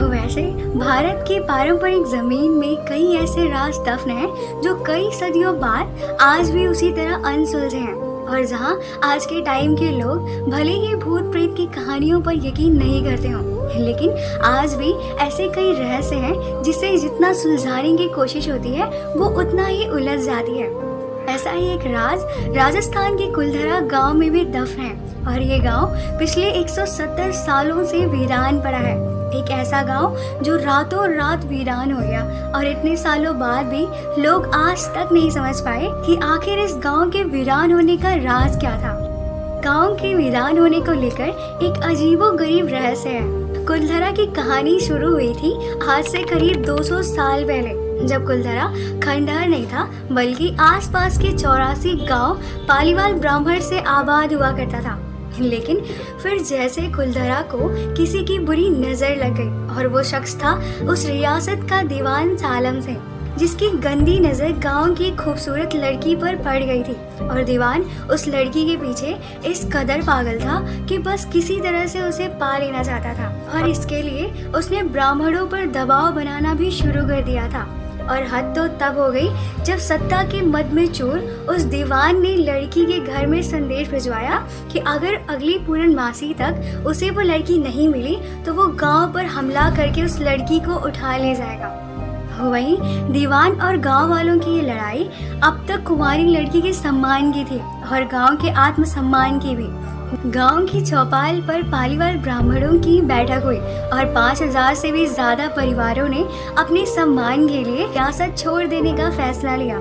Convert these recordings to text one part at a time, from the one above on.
वैसे भारत की पारंपरिक जमीन में कई ऐसे राज दफन हैं जो कई सदियों बाद आज भी उसी तरह अनसुलझे हैं, और जहां आज के टाइम के लोग भले ही भूत प्रेत की कहानियों पर यकीन नहीं करते हों, लेकिन आज भी ऐसे कई रहस्य हैं जिसे जितना सुलझाने की कोशिश होती है वो उतना ही उलझ जाती है। ऐसा ही एक राज राजस्थान के कुलधरा गांव में भी दफन है, और ये गांव पिछले 170 सालों से वीरान पड़ा है। एक ऐसा गांव जो रातों रात वीरान हो गया, और इतने सालों बाद भी लोग आज तक नहीं समझ पाए कि आखिर इस गांव के वीरान होने का राज क्या था। गांव के वीरान होने को लेकर एक अजीबोगरीब रहस्य है। कुलधरा की कहानी शुरू हुई थी आज से करीब 200 साल पहले, जब कुलधरा खंडहर नहीं था बल्कि आसपास के 84 गांव पालीवाल ब्राह्मण से आबाद हुआ करता था। लेकिन फिर जैसे कुलधरा को किसी की बुरी नजर लग गई, और वो शख्स था उस रियासत का दीवान सालम से, जिसकी गंदी नजर गांव की खूबसूरत लड़की पर पड़ गई थी। और दीवान उस लड़की के पीछे इस कदर पागल था कि बस किसी तरह से उसे पा लेना चाहता था, और इसके लिए उसने ब्राह्मणों पर दबाव बनाना भी शुरू कर दिया था। और हद तो तब हो गई जब सत्ता के मद में चूर उस दीवान ने लड़की के घर में संदेश भिजवाया कि अगर अगली पूर्णमासी तक उसे वो लड़की नहीं मिली तो वो गांव पर हमला करके उस लड़की को उठा ले जाएगा। वहीं दीवान और गांव वालों की ये लड़ाई अब तक कुंवारी लड़की के सम्मान की थी, और गांव के आत्मसम्मान की भी। गांव की चौपाल पर पालीवाल ब्राह्मणों की बैठक हुई, और 5000 से भी ज्यादा परिवारों ने अपने सम्मान के लिए रियासत छोड़ देने का फैसला लिया।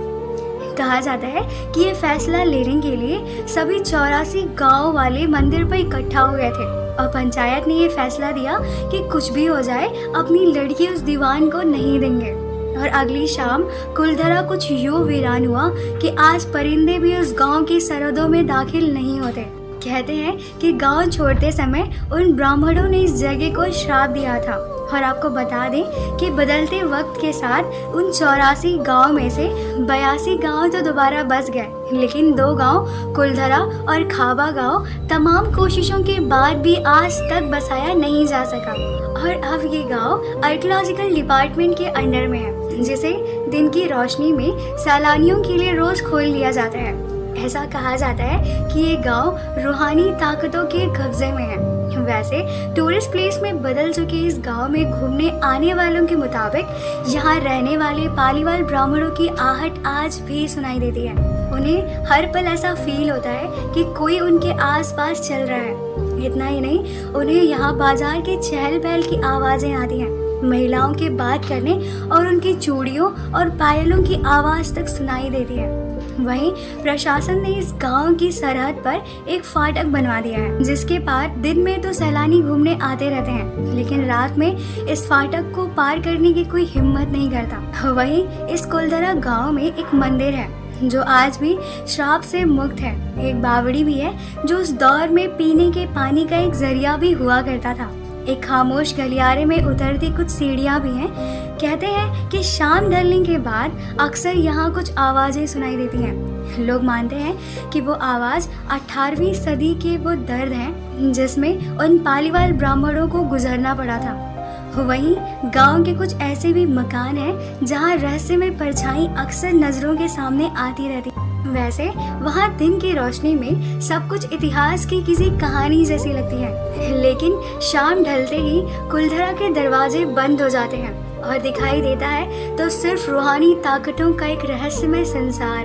कहा जाता है कि ये फैसला लेने के लिए सभी 84 गांव वाले मंदिर पर इकट्ठा हो गए थे, और पंचायत ने ये फैसला दिया कि कुछ भी हो जाए अपनी लड़की उस दीवान को नहीं देंगे। और अगली शाम कुलधरा कुछ यूं वीरान हुआ कि आज परिंदे भी उस गांव की सरहदों में दाखिल नहीं होते। कहते हैं कि गांव छोड़ते समय उन ब्राह्मणों ने इस जगह को श्राप दिया था। और आपको बता दें कि बदलते वक्त के साथ उन 84 गांव में से 82 गांव तो दोबारा बस गए, लेकिन 2 गांव कुलधरा और खाबा गांव तमाम कोशिशों के बाद भी आज तक बसाया नहीं जा सका। और अब ये गांव आर्कियोलॉजिकल डिपार्टमेंट के अंडर में है, जिसे दिन की रोशनी में सैलानियों के लिए रोज खोल लिया जाता है। ऐसा कहा जाता है कि ये गांव रूहानी ताकतों के कब्जे में है। वैसे टूरिस्ट प्लेस में बदल चुके इस गांव में घूमने आने वालों के मुताबिक यहाँ रहने वाले पालीवाल ब्राह्मणों की आहट आज भी सुनाई देती है। उन्हें हर पल ऐसा फील होता है कि कोई उनके आसपास चल रहा है। इतना ही नहीं, उन्हें यहाँ बाजार के चहल पहल की आवाजें आती हैं, महिलाओं के बात करने और उनकी चूड़ियों और पायलों की आवाज तक सुनाई देती है। वहीं प्रशासन ने इस गांव की सरहद पर एक फाटक बनवा दिया है, जिसके पार दिन में तो सैलानी घूमने आते रहते हैं, लेकिन रात में इस फाटक को पार करने की कोई हिम्मत नहीं करता। वहीं इस कुलधरा गांव में एक मंदिर है जो आज भी श्राप से मुक्त है। एक बावड़ी भी है जो उस दौर में पीने के पानी का एक जरिया भी हुआ करता था। एक खामोश गलियारे में उतरती कुछ सीढ़ियां भी हैं। कहते हैं कि शाम ढलने के बाद अक्सर यहाँ कुछ आवाजें सुनाई देती हैं। लोग मानते हैं कि वो आवाज 18वीं सदी के वो दर्द हैं जिसमें उन पालीवाल ब्राह्मणों को गुजरना पड़ा था। वहीं गांव के कुछ ऐसे भी मकान हैं जहाँ रहस्यमय परछाई अक्सर नजरों के सामने आती रहती। वैसे वहाँ दिन की रोशनी में सब कुछ इतिहास की किसी कहानी जैसी लगती है, लेकिन शाम ढलते ही कुलधरा के दरवाजे बंद हो जाते हैं और दिखाई देता है तो सिर्फ रूहानी ताकतों का एक रहस्यमय संसार।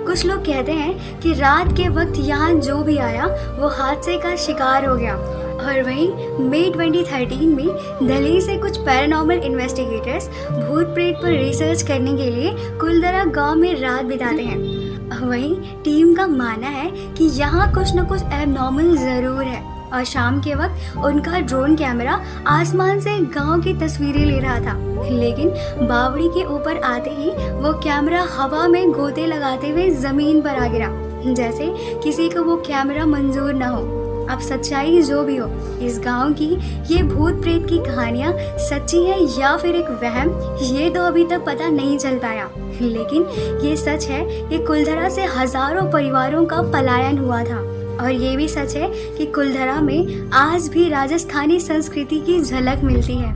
कुछ लोग कहते हैं कि रात के वक्त यहाँ जो भी आया वो हादसे का शिकार हो गया। और वहीं मई 2013 में दिल्ली से कुछ पैरानॉर्मल इन्वेस्टिगेटर्स भूत प्रेत पर रिसर्च करने के लिए कुलधरा गांव में रात बिताते हैं। वहीं टीम का मानना है कि यहाँ कुछ न कुछ एबनॉर्मल जरूर है, और शाम के वक्त उनका ड्रोन कैमरा आसमान से गांव की तस्वीरें ले रहा था, लेकिन बावड़ी के ऊपर आते ही वो कैमरा हवा में गोते लगाते हुए जमीन पर आ गिरा, जैसे किसी को वो कैमरा मंजूर न हो। अब सच्चाई जो भी हो, इस गांव की ये भूत प्रेत की कहानियां सच्ची है या फिर एक वहम, ये तो अभी तक पता नहीं चल पाया, लेकिन ये सच है कि कुलधरा से हजारों परिवारों का पलायन हुआ था। और ये भी सच है कि कुलधरा में आज भी राजस्थानी संस्कृति की झलक मिलती है।